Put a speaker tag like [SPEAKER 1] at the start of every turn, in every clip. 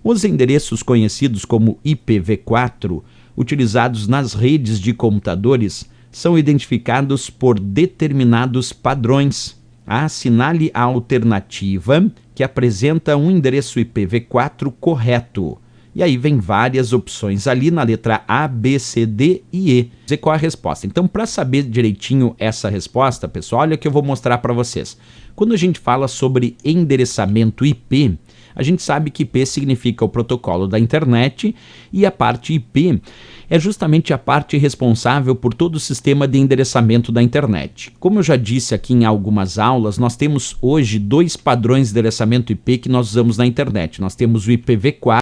[SPEAKER 1] Os endereços conhecidos como IPv4, utilizados nas redes de computadores, são identificados por determinados padrões. Assinale a alternativa que apresenta um endereço IPv4 correto. E aí vem várias opções ali na letra A, B, C, D e E. Dizer qual é a resposta. Então, para saber direitinho essa resposta, pessoal, olha o que eu vou mostrar para vocês. Quando a gente fala sobre endereçamento IP, a gente sabe que IP significa o protocolo da internet e a parte IP é justamente a parte responsável por todo o sistema de endereçamento da internet. Como eu já disse aqui em algumas aulas, nós temos hoje dois padrões de endereçamento IP que nós usamos na internet. Nós temos o IPv4,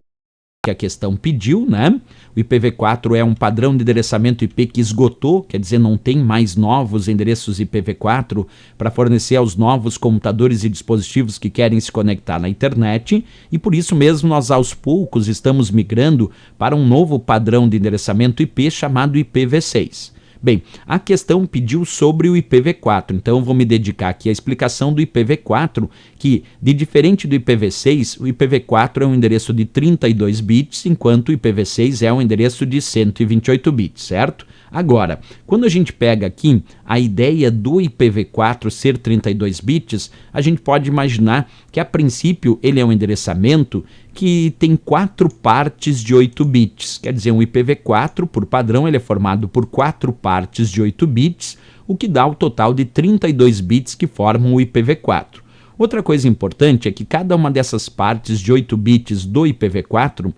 [SPEAKER 1] que a questão pediu, né? O IPv4 é um padrão de endereçamento IP que esgotou, quer dizer, não tem mais novos endereços IPv4 para fornecer aos novos computadores e dispositivos que querem se conectar na internet, e por isso mesmo nós aos poucos estamos migrando para um novo padrão de endereçamento IP chamado IPv6. Bem, a questão pediu sobre o IPv4, então eu vou me dedicar aqui à explicação do IPv4, que, de diferente do IPv6, o IPv4 é um endereço de 32 bits, enquanto o IPv6 é um endereço de 128 bits, certo? Agora, quando a gente pega aqui a ideia do IPv4 ser 32 bits, a gente pode imaginar que, a princípio, ele é um endereçamento que tem 4 partes de 8 bits. Quer dizer, um IPv4, por padrão, ele é formado por 4 partes de 8 bits, o que dá o total de 32 bits que formam o IPv4. Outra coisa importante é que cada uma dessas partes de 8 bits do IPv4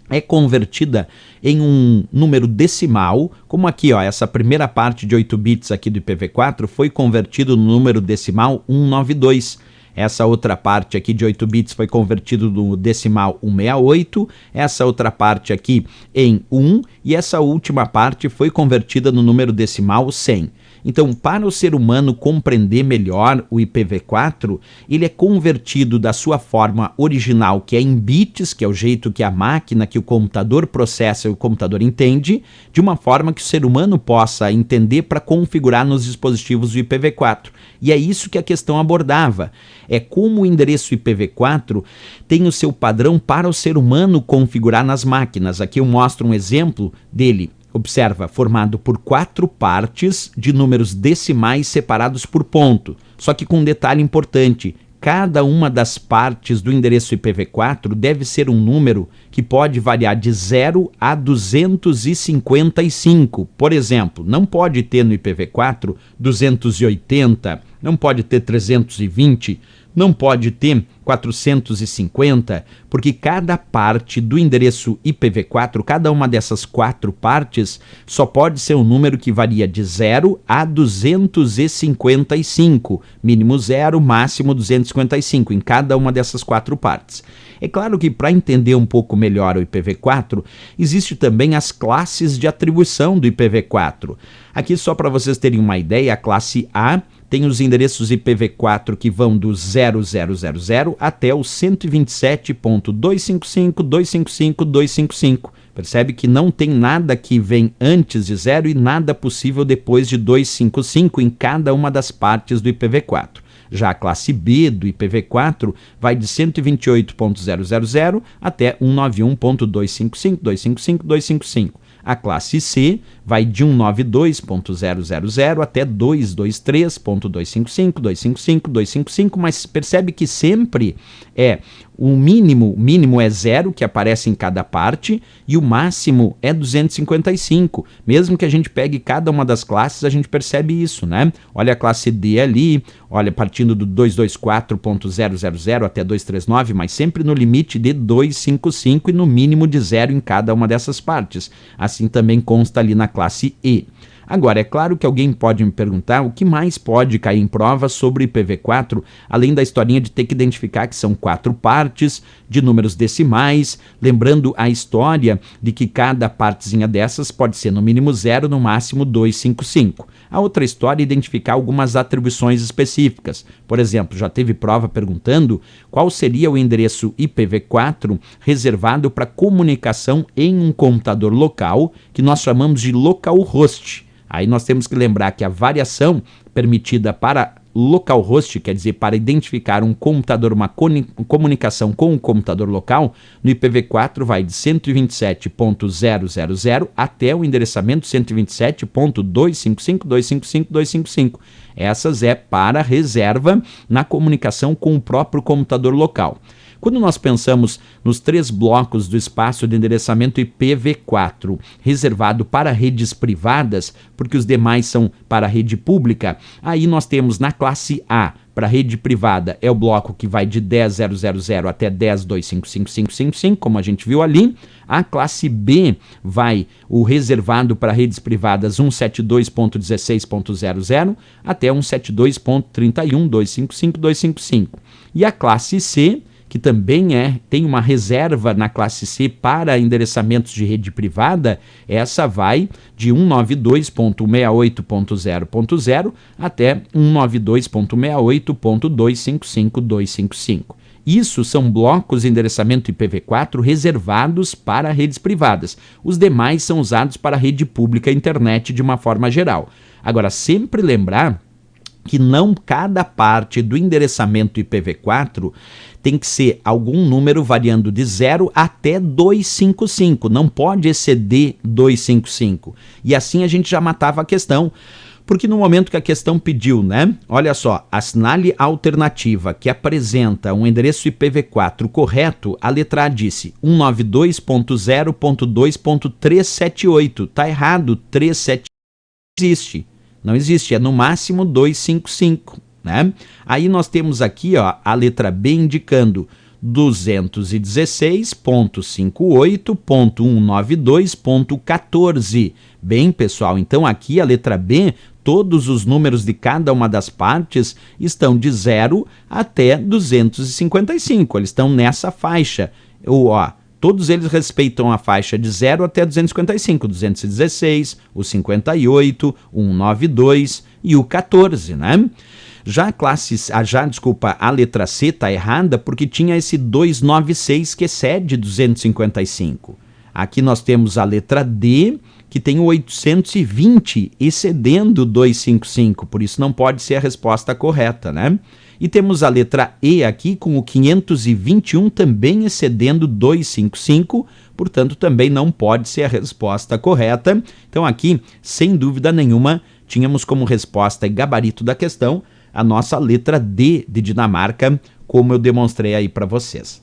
[SPEAKER 1] é convertida em um número decimal, como aqui, ó, essa primeira parte de 8 bits aqui do IPv4 foi convertido no número decimal 192. Essa outra parte aqui de 8 bits foi convertido no decimal 168, essa outra parte aqui em 1 e essa última parte foi convertida no número decimal 100. Então, para o ser humano compreender melhor o IPv4, ele é convertido da sua forma original, que é em bits, que é o jeito que a máquina, que o computador processa e o computador entende, de uma forma que o ser humano possa entender para configurar nos dispositivos do IPv4. E é isso que a questão abordava. É como o endereço IPv4 tem o seu padrão para o ser humano configurar nas máquinas. Aqui eu mostro um exemplo dele. Observa, formado por 4 partes de números decimais separados por ponto. Só que com um detalhe importante, cada uma das partes do endereço IPv4 deve ser um número que pode variar de 0 a 255. Por exemplo, não pode ter no IPv4 280, não pode ter 320, não pode ter 450, porque cada parte do endereço IPv4, cada uma dessas 4 partes, só pode ser um número que varia de 0 a 255, mínimo 0, máximo 255, em cada uma dessas 4 partes. É claro que para entender um pouco melhor o IPv4, existe também as classes de atribuição do IPv4. Aqui, só para vocês terem uma ideia, a classe A tem os endereços IPv4 que vão do 0000 até o 127.255.255.255. Percebe que não tem nada que vem antes de 0 e nada possível depois de 255 em cada uma das partes do IPv4. Já a classe B do IPv4 vai de 128.000 até 191.255.255.255. A classe C vai de 192.000 até 223.255.255.255, mas percebe que sempre é o mínimo é 0, que aparece em cada parte, e o máximo é 255. Mesmo que a gente pegue cada uma das classes, a gente percebe isso, né? Olha a classe D ali, olha, partindo do 224.000 até 239, mas sempre no limite de 255 e no mínimo de 0 em cada uma dessas partes. Assim também consta ali na classe E. Agora, é claro que alguém pode me perguntar o que mais pode cair em prova sobre IPv4, além da historinha de ter que identificar que são 4 partes de números decimais, lembrando a história de que cada partezinha dessas pode ser no mínimo 0, no máximo 255. A outra história é identificar algumas atribuições específicas. Por exemplo, já teve prova perguntando qual seria o endereço IPv4 reservado para comunicação em um computador local, que nós chamamos de localhost. Aí nós temos que lembrar que a variação permitida para localhost, quer dizer, para identificar um computador, uma comunicação com um computador local, no IPv4 vai de 127.000 até o endereçamento 127.255.255.255. Essas é para reserva na comunicação com o próprio computador local. Quando nós pensamos nos 3 blocos do espaço de endereçamento IPv4 reservado para redes privadas, porque os demais são para rede pública, aí nós temos na classe A, para rede privada, é o bloco que vai de 10.000 até 10.255.555, como a gente viu ali. A classe B vai o reservado para redes privadas 172.16.00 até 172.31.255.255. E a classe C, que também tem uma reserva na classe C para endereçamentos de rede privada, essa vai de 192.68.0.0 até 192.68.255.255. Isso são blocos de endereçamento IPv4 reservados para redes privadas. Os demais são usados para a rede pública e internet de uma forma geral. Agora, sempre lembrar que não cada parte do endereçamento IPv4 tem que ser algum número variando de 0 até 255, não pode exceder 255. E assim a gente já matava a questão, porque no momento que a questão pediu, olha só, assinale a alternativa que apresenta um endereço IPv4 correto, a letra A disse 192.0.2.378, tá errado, 378 não existe, é no máximo 255, Aí nós temos aqui, a letra B indicando 216.58.192.14. Bem, pessoal, então aqui a letra B, todos os números de cada uma das partes estão de 0 até 255, eles estão nessa faixa. Todos eles respeitam a faixa de 0 até 255, 216, o 58, o 192 e o 14, Já a letra C está errada porque tinha esse 296 que excede 255. Aqui nós temos a letra D, que tem o 820 excedendo 255, por isso não pode ser a resposta correta, E temos a letra E aqui com o 521 também excedendo 255, portanto também não pode ser a resposta correta. Então aqui, sem dúvida nenhuma, tínhamos como resposta e gabarito da questão a nossa letra D de Dinamarca, como eu demonstrei aí para vocês.